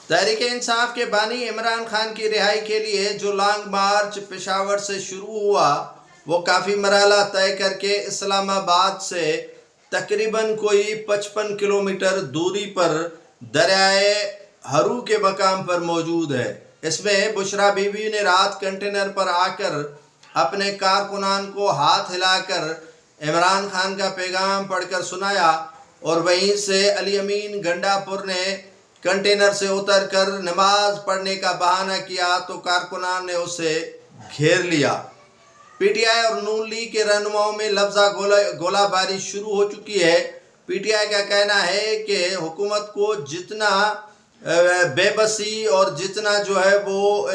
تحریک انصاف کے بانی عمران خان کی رہائی کے لیے جو لانگ مارچ پشاور سے شروع ہوا وہ کافی مرحلہ طے کر کے اسلام آباد سے تقریباً کوئی 55 کلومیٹر دوری پر دریائے ہرو کے مقام پر موجود ہے۔ اس میں بشرا بی بی نے رات کنٹینر پر آ کر اپنے کارکنان کو ہاتھ ہلا کر عمران خان کا پیغام پڑھ کر سنایا، اور وہیں سے علی امین گنڈا پور نے کنٹینر سے اتر کر نماز پڑھنے کا بہانہ کیا تو کارکنان نے اسے گھیر لیا۔ پی ٹی آئی اور نون لیگ کے رہنماؤں میں لفظہ گولہ باری شروع ہو چکی ہے۔ پی ٹی آئی کا کہنا ہے کہ حکومت کو جتنا بے بسی اور جتنا جو ہے وہ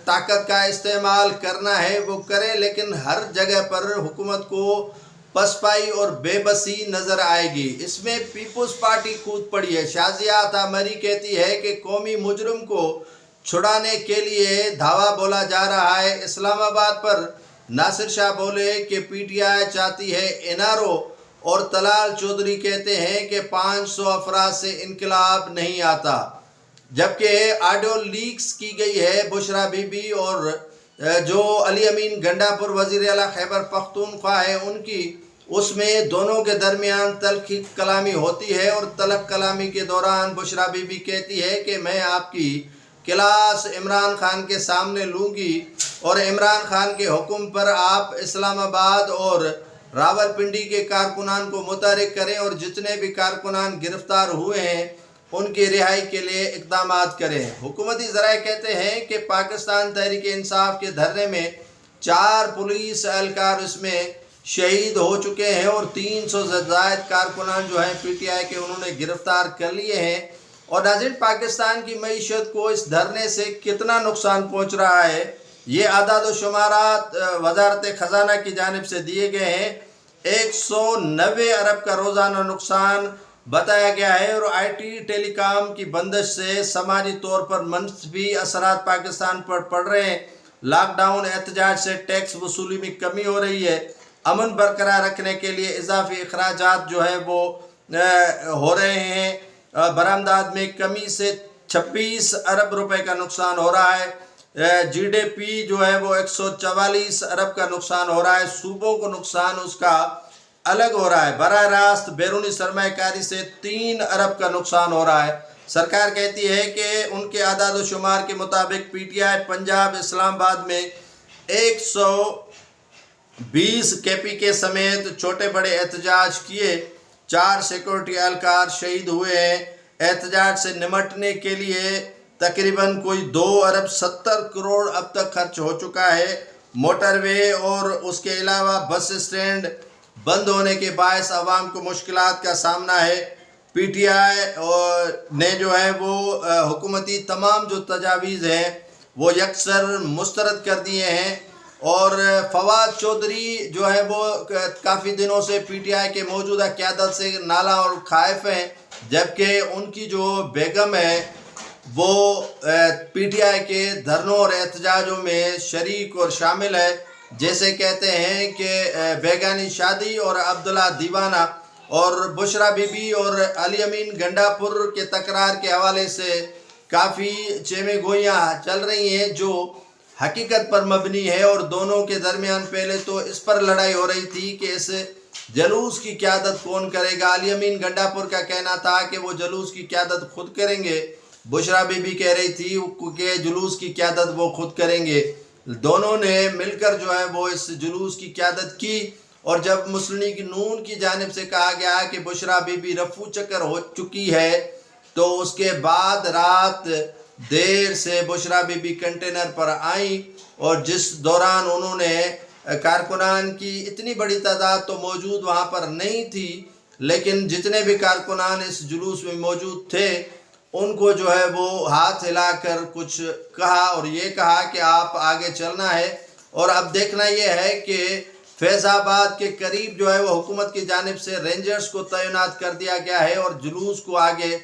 طاقت کا استعمال کرنا ہے وہ کرے، لیکن ہر جگہ پر حکومت کو پسپائی اور بے بسی نظر آئے گی۔ اس میں پیپلز پارٹی کود پڑی ہے۔ شازیہ عطا مری کہتی ہے کہ قومی مجرم کو چھڑانے کے لیے دھاوا بولا جا رہا ہے اسلام آباد پر۔ ناصر شاہ بولے کہ پی ٹی آئی چاہتی ہے این آر او، اور طلال چودھری کہتے ہیں کہ 500 افراد سے انقلاب نہیں آتا۔ جبکہ آڈیو لیکس کی گئی ہے بشرا بی بی اور جو علی امین گنڈا پور وزیر اعلیٰ خیبر پختونخوا ہے ان کی، اس میں دونوں کے درمیان تلخ کلامی ہوتی ہے، اور تلخ کلامی کے دوران بشرا بی بی کہتی ہے کہ میں آپ کی کلاس عمران خان کے سامنے لوں گی، اور عمران خان کے حکم پر آپ اسلام آباد اور راول پنڈی کے کارکنان کو متحرک کریں، اور جتنے بھی کارکنان گرفتار ہوئے ہیں ان کی رہائی کے لیے اقدامات کریں۔ حکومتی ذرائع کہتے ہیں کہ پاکستان تحریک انصاف کے دھرنے میں 4 پولیس اہلکار اس میں شہید ہو چکے ہیں، اور 300 سے زائد کارکنان جو ہیں پی ٹی آئی کے انہوں نے گرفتار کر لیے ہیں۔ اور ناظرین، پاکستان کی معیشت کو اس دھرنے سے کتنا نقصان پہنچ رہا ہے، یہ اعداد و شمارات وزارت خزانہ کی جانب سے دیے گئے ہیں۔ 190 ارب کا روزانہ نقصان بتایا گیا ہے، اور آئی ٹی ٹیلی کام کی بندش سے سماجی طور پر منفی اثرات پاکستان پر پڑ رہے ہیں۔ لاک ڈاؤن، احتجاج سے ٹیکس وصولی میں کمی ہو رہی ہے، امن برقرار رکھنے کے لیے اضافی اخراجات جو ہیں وہ ہو رہے ہیں، برآمدات میں کمی سے 26 ارب روپے کا نقصان ہو رہا ہے، جی ڈی پی جو ہے وہ 144 ارب کا نقصان ہو رہا ہے۔ صوبوں کو نقصان اس کا الگ ہو رہا ہے، براہ راست بیرونی سرمایہ کاری سے 3 ارب کا نقصان ہو رہا ہے۔ سرکار کہتی ہے کہ ان کے اعداد و شمار کے مطابق پی ٹی آئی پنجاب اسلام آباد میں 120 کے پی کے سمیت چھوٹے بڑے احتجاج کیے، 4 سیکورٹی اہلکار شہید ہوئے ہیں۔ احتجاج سے نمٹنے کے لیے تقریباً کوئی 2 ارب 70 کروڑ اب تک خرچ ہو چکا ہے۔ موٹر وے اور اس کے علاوہ بس اسٹینڈ بند ہونے کے باعث عوام کو مشکلات کا سامنا ہے۔ پی ٹی آئی نے جو ہے وہ حکومتی تمام جو تجاویز ہیں وہ یکسر مسترد کر دیے ہیں، اور فواد چودھری جو ہے وہ کافی دنوں سے پی ٹی آئی کے موجودہ قیادت سے نالاں اور خائف ہیں، جبکہ ان کی جو بیگم ہے وہ پی ٹی آئی کے دھرنوں اور احتجاجوں میں شریک اور شامل ہے۔ جیسے کہتے ہیں کہ بیگانی شادی اور عبداللہ دیوانہ، اور بشرا بی بی اور علی امین گنڈا پور کے تکرار کے حوالے سے کافی چیمے گوئیاں چل رہی ہیں جو حقیقت پر مبنی ہے، اور دونوں کے درمیان پہلے تو اس پر لڑائی ہو رہی تھی کہ اس جلوس کی قیادت کون کرے گا۔ علی امین گنڈا پور کا کہنا تھا کہ وہ جلوس کی قیادت خود کریں گے، بشرا بی بی کہہ رہی تھی کہ جلوس کی قیادت وہ خود کریں گے۔ دونوں نے مل کر جو ہے وہ اس جلوس کی قیادت کی، اور جب مسلم لیگ نون کی جانب سے کہا گیا کہ بشرا بی بی رفو چکر ہو چکی ہے، تو اس کے بعد رات دیر سے بشرا بی بی کنٹینر پر آئیں، اور جس دوران انہوں نے کارکنان کی اتنی بڑی تعداد تو موجود وہاں پر نہیں تھی، لیکن جتنے بھی کارکنان اس جلوس میں موجود تھے ان کو جو ہے وہ ہاتھ ہلا کر کچھ کہا، اور یہ کہا کہ آپ آگے چلنا ہے۔ اور اب دیکھنا یہ ہے کہ فیض آباد کے قریب جو ہے وہ حکومت کی جانب سے رینجرز کو تعینات کر دیا گیا ہے، اور جلوس کو آگے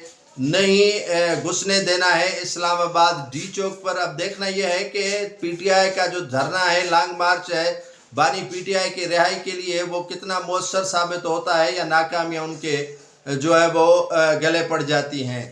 نہیں گھسنے دینا ہے اسلام آباد ڈی چوک پر۔ اب دیکھنا یہ ہے کہ پی ٹی آئی کا جو دھرنا ہے، لانگ مارچ ہے بانی پی ٹی آئی کی رہائی کے لیے، وہ کتنا مؤثر ثابت ہوتا ہے، یا ناکامیاں ان کے جو ہے وہ گلے پڑ جاتی ہیں۔